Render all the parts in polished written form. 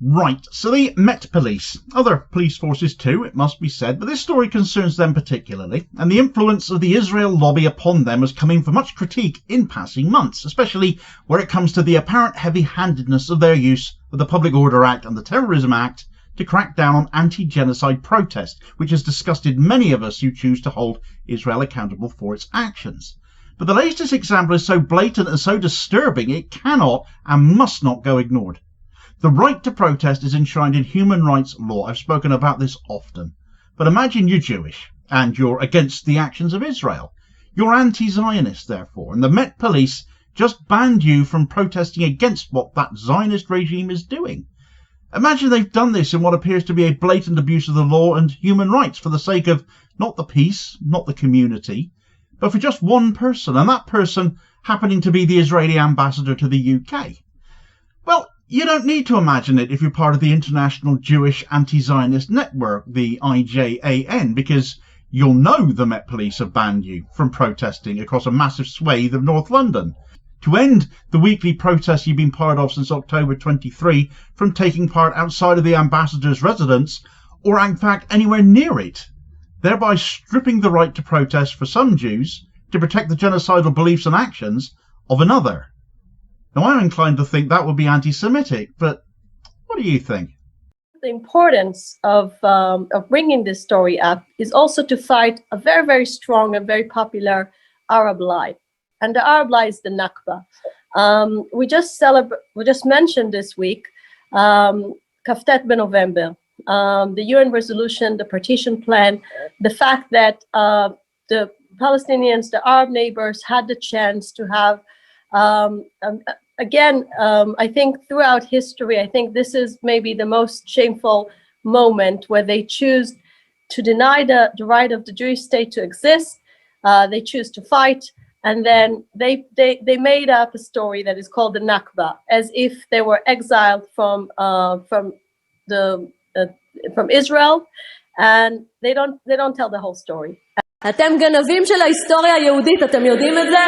Right, so the Met Police, other police forces too, it must be said, but this story concerns them particularly, and the influence of the Israel lobby upon them has come in for much critique in passing months, especially where it comes to the apparent heavy-handedness of their use of the Public Order Act and the Terrorism Act to crack down on anti-genocide protest, which has disgusted many of us who choose to hold Israel accountable for its actions. But the latest example is so blatant and so disturbing it cannot and must not go ignored. The right to protest is enshrined in human rights law. I've spoken about this often. But imagine you're Jewish and you're against the actions of Israel. You're anti-Zionist, therefore, and the Met Police just banned you from protesting against what that Zionist regime is doing. Imagine they've done this in what appears to be a blatant abuse of the law and human rights for the sake of not the peace, not the community, but for just one person, and that person happening to be the Israeli ambassador to the UK. Well, you don't need to imagine it if you're part of the International Jewish Anti-Zionist Network, the IJAN, because you'll know the Met Police have banned you from protesting across a massive swathe of North London. To end the weekly protests you've been part of since October 23 from taking part outside of the ambassador's residence, or in fact anywhere near it, thereby stripping the right to protest for some Jews to protect the genocidal beliefs and actions of another. Now, I'm inclined to think that would be anti-Semitic, but what do you think? The importance of bringing this story up is also to fight a very, very strong and very popular Arab lie. And the Arab lie is the Nakba. We just mentioned this week, Kaftet November, the UN resolution, the partition plan, the fact that the Palestinians, the Arab neighbors, had the chance to have I think throughout history, I think this is maybe the most shameful moment where they choose to deny the right of the Jewish state to exist. They choose to fight, and then they made up a story that is called the Nakba, as if they were exiled from Israel, and they don't tell the whole story. אתם גנבים של ההיסטוריה היהודית, אתם יודעים את זה?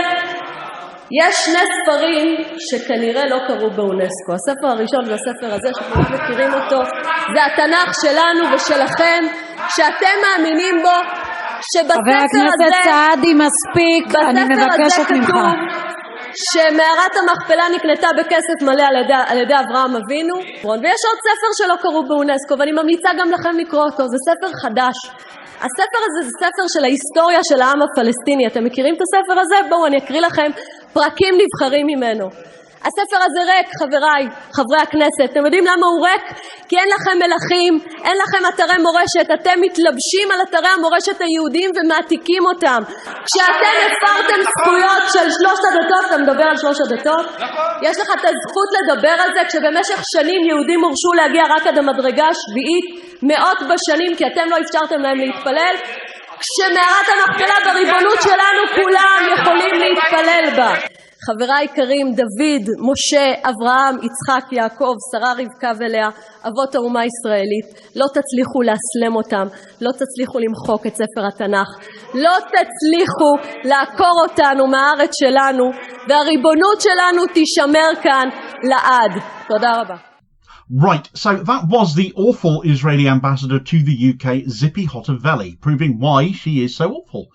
יש שני ספרים שכנראה לא קראו באונסקו. הספר הראשון והספר הזה שכולם מכירים אותו, זה התנ"ך שלנו ושלכם, שאתם מאמינים בו, שבספר הזה, סעדי, מספיק, אני מבקשת ממך. שמערת המכפלה נקנתה בכסף מלא על ידי אברהם אבינו, ויש עוד ספר שלא קראו באונסקו, ואני ממליצה גם לכם לקרוא אותו, זה ספר חדש. הספר הזה זה ספר של ההיסטוריה של העם הפלסטיני. אתם מכירים את הספר הזה? בואו אני אקריא לכם פרקים נבחרים ממנו. הספר הזה ריק, חבריי, חברי הכנסת. אתם יודעים למה הוא ריק? כי אין לכם מלכים, אין לכם אתרי מורשת. אתם מתלבשים על אתרי המורשת היהודים ומעתיקים אותם. כשאתם הפרתם זכויות של שלוש הדתות, אתה מדבר על שלוש הדתות? יש לך את הזכות לדבר על זה כשבמשך שנים יהודים הורשו להגיע רק עד המדרגה השביעית, מאות בשנים, כי אתם לא אפשרתם להם להתפלל. כשמערת המכפלה בריבונות שלנו כולם יכולים להתפלל בה. חבריי יקרים, דוד, משה, אברהם, יצחק, יעקב, שרה, רבקה ולאה, אבות האומה הישראלית, לא תצליחו להסלם אותם, לא תצליחו למחוק את ספר התנ"ך, לא תצליחו לעקור אותנו מהארץ שלנו, והריבונות שלנו תישמר כאן לעד. תודה רבה. Right, so that was the awful Israeli ambassador to the UK, Zippy Hotovelli, proving why she is so awful.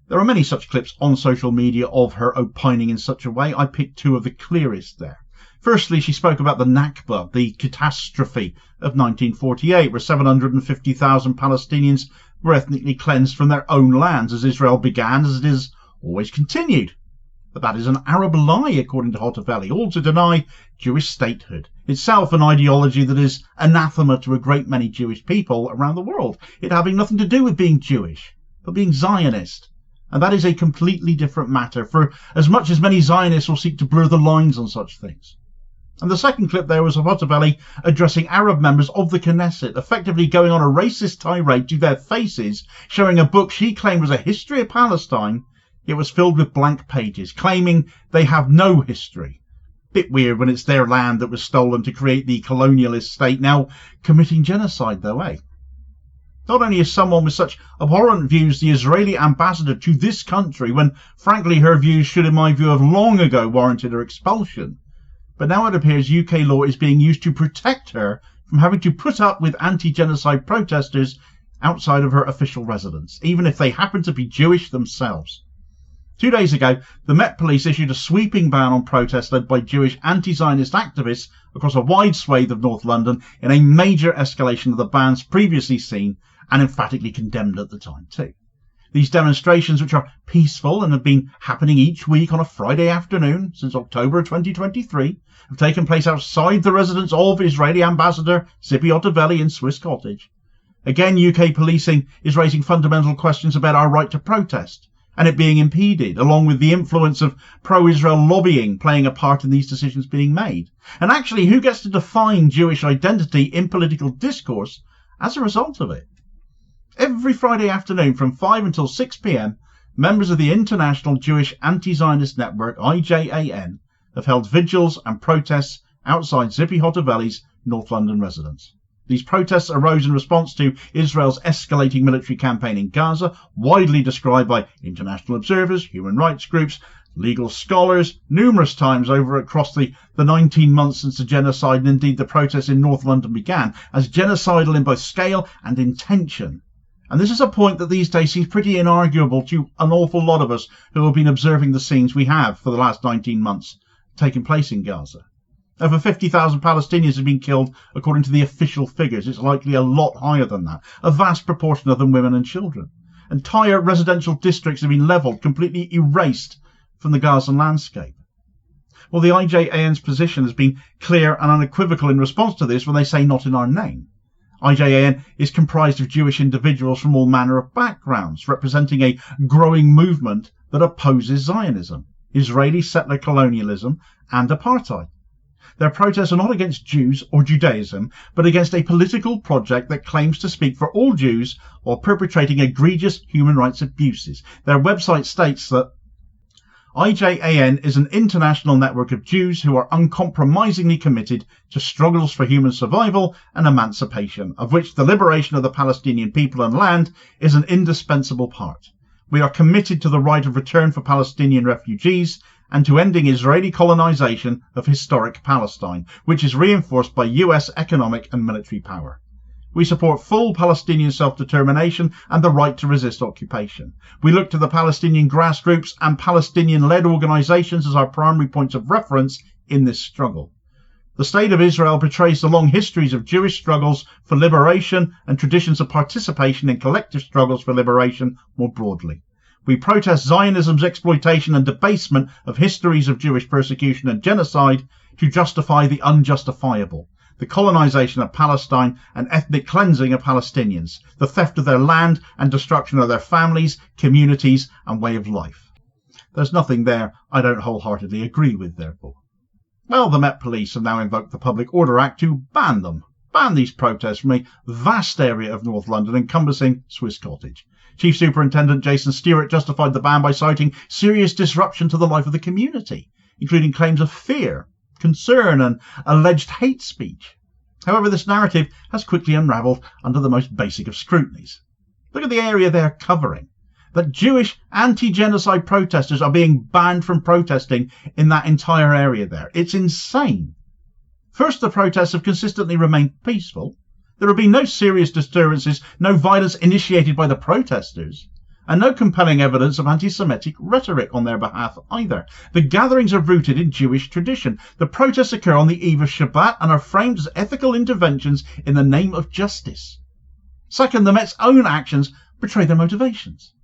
There are many such clips on social media of her opining in such a way. I picked two of the clearest there. Firstly, she spoke about the Nakba, the catastrophe of 1948, where 750,000 Palestinians were ethnically cleansed from their own lands, as Israel began, as it has always continued. But that is an Arab lie, according to Hotovelli, all to deny Jewish statehood, itself an ideology that is anathema to a great many Jewish people around the world, it having nothing to do with being Jewish, but being Zionist. And that is a completely different matter, for as much as many Zionists will seek to blur the lines on such things. And the second clip there was of Hotovelli addressing Arab members of the Knesset, effectively going on a racist tirade to their faces, showing a book she claimed was a history of Palestine. It was filled with blank pages, claiming they have no history. Bit weird when it's their land that was stolen to create the colonialist state, now committing genocide though, eh? Not only is someone with such abhorrent views the Israeli ambassador to this country, when frankly her views should in my view have long ago warranted her expulsion, but now it appears UK law is being used to protect her from having to put up with anti-genocide protesters outside of her official residence, even if they happen to be Jewish themselves. 2 days ago, the Met Police issued a sweeping ban on protests led by Jewish anti-Zionist activists across a wide swathe of North London in a major escalation of the bans previously seen and emphatically condemned at the time too. These demonstrations, which are peaceful and have been happening each week on a Friday afternoon since October 2023, have taken place outside the residence of Israeli Ambassador Zippy Ottaveli in Swiss Cottage. Again, UK policing is raising fundamental questions about our right to protest and it being impeded, along with the influence of pro-Israel lobbying playing a part in these decisions being made. And actually, who gets to define Jewish identity in political discourse as a result of it? Every Friday afternoon from 5 until 6 p.m, members of the International Jewish Anti-Zionist Network, IJAN, have held vigils and protests outside Zippy Ottaveli's North London residence. These protests arose in response to Israel's escalating military campaign in Gaza, widely described by international observers, human rights groups, legal scholars, numerous times over across the 19 months since the genocide, and indeed the protests in North London began, as genocidal in both scale and intention. And this is a point that these days seems pretty inarguable to an awful lot of us who have been observing the scenes we have for the last 19 months taking place in Gaza. Over 50,000 Palestinians have been killed according to the official figures. It's likely a lot higher than that. A vast proportion of them women and children. Entire residential districts have been levelled, completely erased from the Gazan landscape. Well, the IJAN's position has been clear and unequivocal in response to this when they say not in our name. IJAN is comprised of Jewish individuals from all manner of backgrounds, representing a growing movement that opposes Zionism, Israeli settler colonialism and apartheid. Their protests are not against Jews or Judaism, but against a political project that claims to speak for all Jews while perpetrating egregious human rights abuses. Their website states that IJAN is an international network of Jews who are uncompromisingly committed to struggles for human survival and emancipation, of which the liberation of the Palestinian people and land is an indispensable part. We are committed to the right of return for Palestinian refugees and to ending Israeli colonization of historic Palestine, which is reinforced by US economic and military power. We support full Palestinian self-determination and the right to resist occupation. We look to the Palestinian grassroots and Palestinian-led organizations as our primary points of reference in this struggle. The State of Israel betrays the long histories of Jewish struggles for liberation and traditions of participation in collective struggles for liberation more broadly. We protest Zionism's exploitation and debasement of histories of Jewish persecution and genocide to justify the unjustifiable, the colonization of Palestine and ethnic cleansing of Palestinians, the theft of their land and destruction of their families, communities and way of life. There's nothing there I don't wholeheartedly agree with, therefore. Well, the Met Police have now invoked the Public Order Act to ban them, ban these protests from a vast area of North London encompassing Swiss Cottage. Chief Superintendent Jason Stewart justified the ban by citing serious disruption to the life of the community, including claims of fear, concern and alleged hate speech. However, this narrative has quickly unravelled under the most basic of scrutinies. Look at the area they're covering. That Jewish anti-genocide protesters are being banned from protesting in that entire area there. It's insane. First, the protests have consistently remained peaceful. There have been no serious disturbances, no violence initiated by the protesters, and no compelling evidence of anti-Semitic rhetoric on their behalf either. The gatherings are rooted in Jewish tradition. The protests occur on the eve of Shabbat and are framed as ethical interventions in the name of justice. Second, the Met's own actions betray their motivations.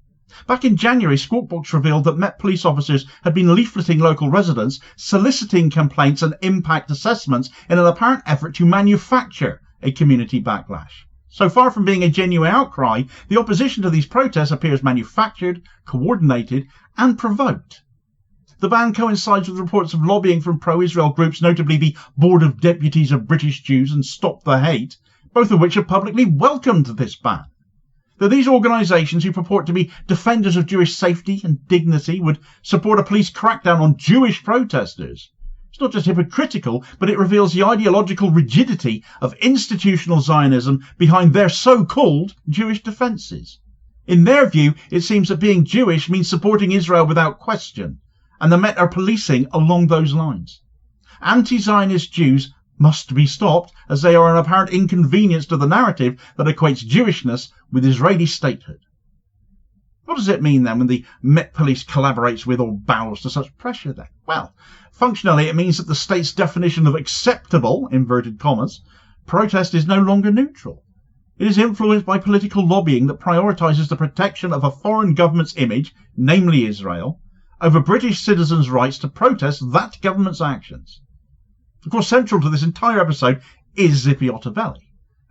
Back in January, Squawk Box revealed that Met police officers had been leafleting local residents, soliciting complaints and impact assessments in an apparent effort to manufacture a community backlash. So far from being a genuine outcry, the opposition to these protests appears manufactured, coordinated and provoked. The ban coincides with reports of lobbying from pro-Israel groups, notably the Board of Deputies of British Jews and Stop the Hate, both of which have publicly welcomed this ban. Though these organisations, who purport to be defenders of Jewish safety and dignity, would support a police crackdown on Jewish protesters, it's not just hypocritical, but it reveals the ideological rigidity of institutional Zionism behind their so-called Jewish defences. In their view, it seems that being Jewish means supporting Israel without question, and the Met are policing along those lines. Anti-Zionist Jews must be stopped, as they are an apparent inconvenience to the narrative that equates Jewishness with Israeli statehood. What does it mean then when the Met Police collaborates with or bows to such pressure then? Well, functionally it means that the state's definition of acceptable, inverted commas, protest is no longer neutral. It is influenced by political lobbying that prioritises the protection of a foreign government's image, namely Israel, over British citizens' rights to protest that government's actions. Of course, central to this entire episode is Zippy Ottaveli.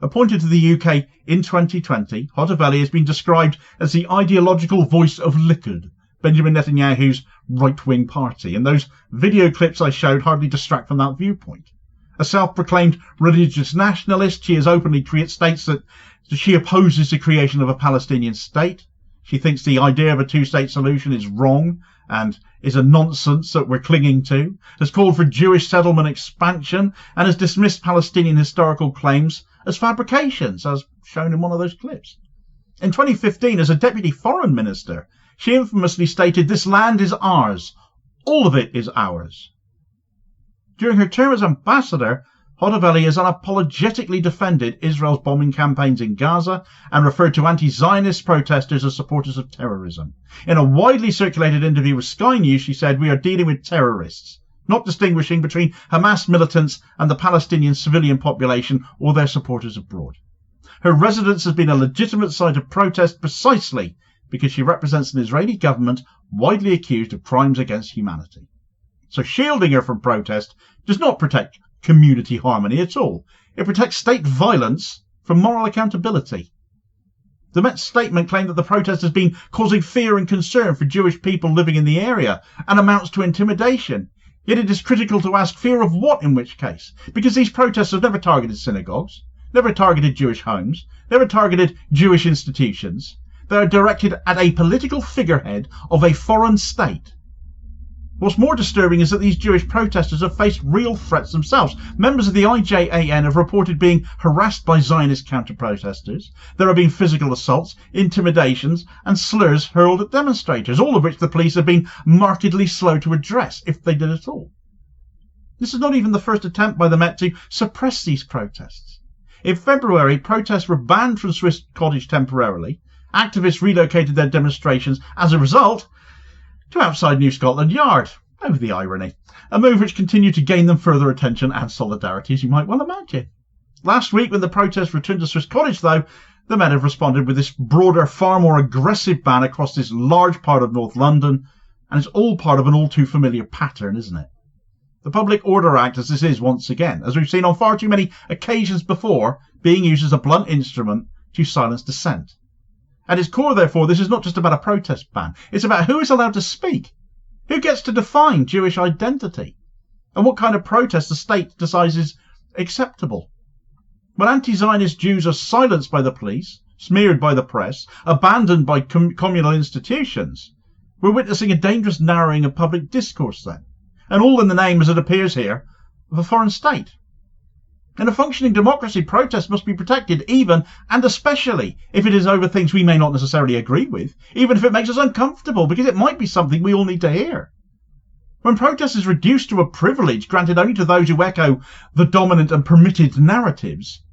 Appointed to the UK in 2020, Ottaveli has been described as the ideological voice of Likud, Benjamin Netanyahu's right-wing party, and those video clips I showed hardly distract from that viewpoint. A self-proclaimed religious nationalist, she has openly states that she opposes the creation of a Palestinian state. She thinks the idea of a two-state solution is wrong and is a nonsense that we're clinging to, has called for Jewish settlement expansion, and has dismissed Palestinian historical claims as fabrications, as shown in one of those clips. In 2015, as a deputy foreign minister, she infamously stated, "This land is ours. All of it is ours." During her term as ambassador, Ottaveli has unapologetically defended Israel's bombing campaigns in Gaza and referred to anti-Zionist protesters as supporters of terrorism. In a widely circulated interview with Sky News, she said, "We are dealing with terrorists, not distinguishing between Hamas militants and the Palestinian civilian population or their supporters abroad." Her residence has been a legitimate site of protest precisely because she represents an Israeli government widely accused of crimes against humanity. So shielding her from protest does not protect community harmony at all. It protects state violence from moral accountability. The Met's statement claimed that the protest has been causing fear and concern for Jewish people living in the area and amounts to intimidation. Yet it is critical to ask fear of what in which case, because these protests have never targeted synagogues, never targeted Jewish homes, never targeted Jewish institutions. They are directed at a political figurehead of a foreign state. What's more disturbing is that these Jewish protesters have faced real threats themselves. Members of the IJAN have reported being harassed by Zionist counter-protesters. There have been physical assaults, intimidations and slurs hurled at demonstrators, all of which the police have been markedly slow to address, if they did at all. This is not even the first attempt by the Met to suppress these protests. In February, protests were banned from Swiss Cottage temporarily. Activists relocated their demonstrations as a result to outside New Scotland Yard. Oh, the irony. A move which continued to gain them further attention and solidarity, as you might well imagine. Last week, when the protests returned to Swiss Cottage, though, the Met have responded with this broader, far more aggressive ban across this large part of North London, and it's all part of an all too familiar pattern, isn't it? The Public Order Act, as this is once again, as we've seen on far too many occasions before, being used as a blunt instrument to silence dissent. At its core, therefore, this is not just about a protest ban. It's about who is allowed to speak, who gets to define Jewish identity, and what kind of protest the state decides is acceptable. When anti-Zionist Jews are silenced by the police, smeared by the press, abandoned by communal institutions, we're witnessing a dangerous narrowing of public discourse then, and all in the name, as it appears here, of a foreign state. In a functioning democracy, protest must be protected, even and especially if it is over things we may not necessarily agree with, even if it makes us uncomfortable, because it might be something we all need to hear. When protest is reduced to a privilege granted only to those who echo the dominant and permitted narratives,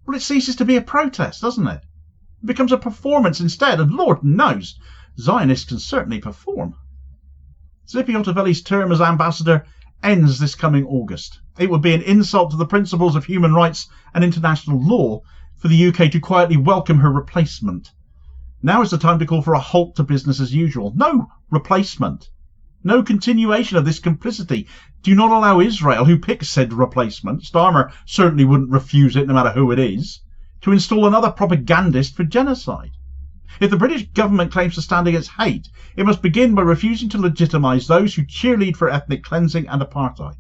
well, it ceases to be a protest, doesn't it? It becomes a performance instead, and Lord knows, Zionists can certainly perform. Zippy Ottaveli's term as ambassador ends this coming August. It would be an insult to the principles of human rights and international law for the UK to quietly welcome her replacement. Now is the time to call for a halt to business as usual. No replacement. No continuation of this complicity. Do not allow Israel, who picks said replacement, Starmer certainly wouldn't refuse it no matter who it is, to install another propagandist for genocide. If the British government claims to stand against hate, it must begin by refusing to legitimise those who cheerlead for ethnic cleansing and apartheid.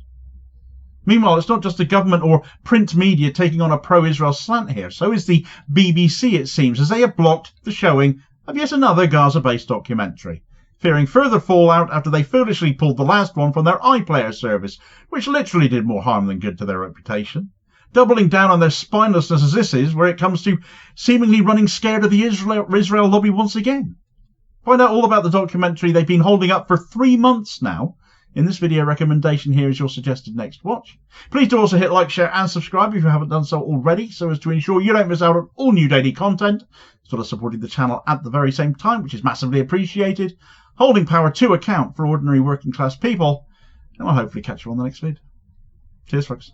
Meanwhile, it's not just the government or print media taking on a pro-Israel slant here. So is the BBC, it seems, as they have blocked the showing of yet another Gaza-based documentary, fearing further fallout after they foolishly pulled the last one from their iPlayer service, which literally did more harm than good to their reputation. Doubling down on their spinelessness as this is, where it comes to seemingly running scared of the Israel lobby once again. Find out all about the documentary they've been holding up for 3 months now in this video recommendation here is your suggested next watch. Please do also hit like, share and subscribe if you haven't done so already, so as to ensure you don't miss out on all new daily content, sort of supporting the channel at the very same time, which is massively appreciated, holding power to account for ordinary working class people, and I'll hopefully catch you on the next vid. Cheers folks.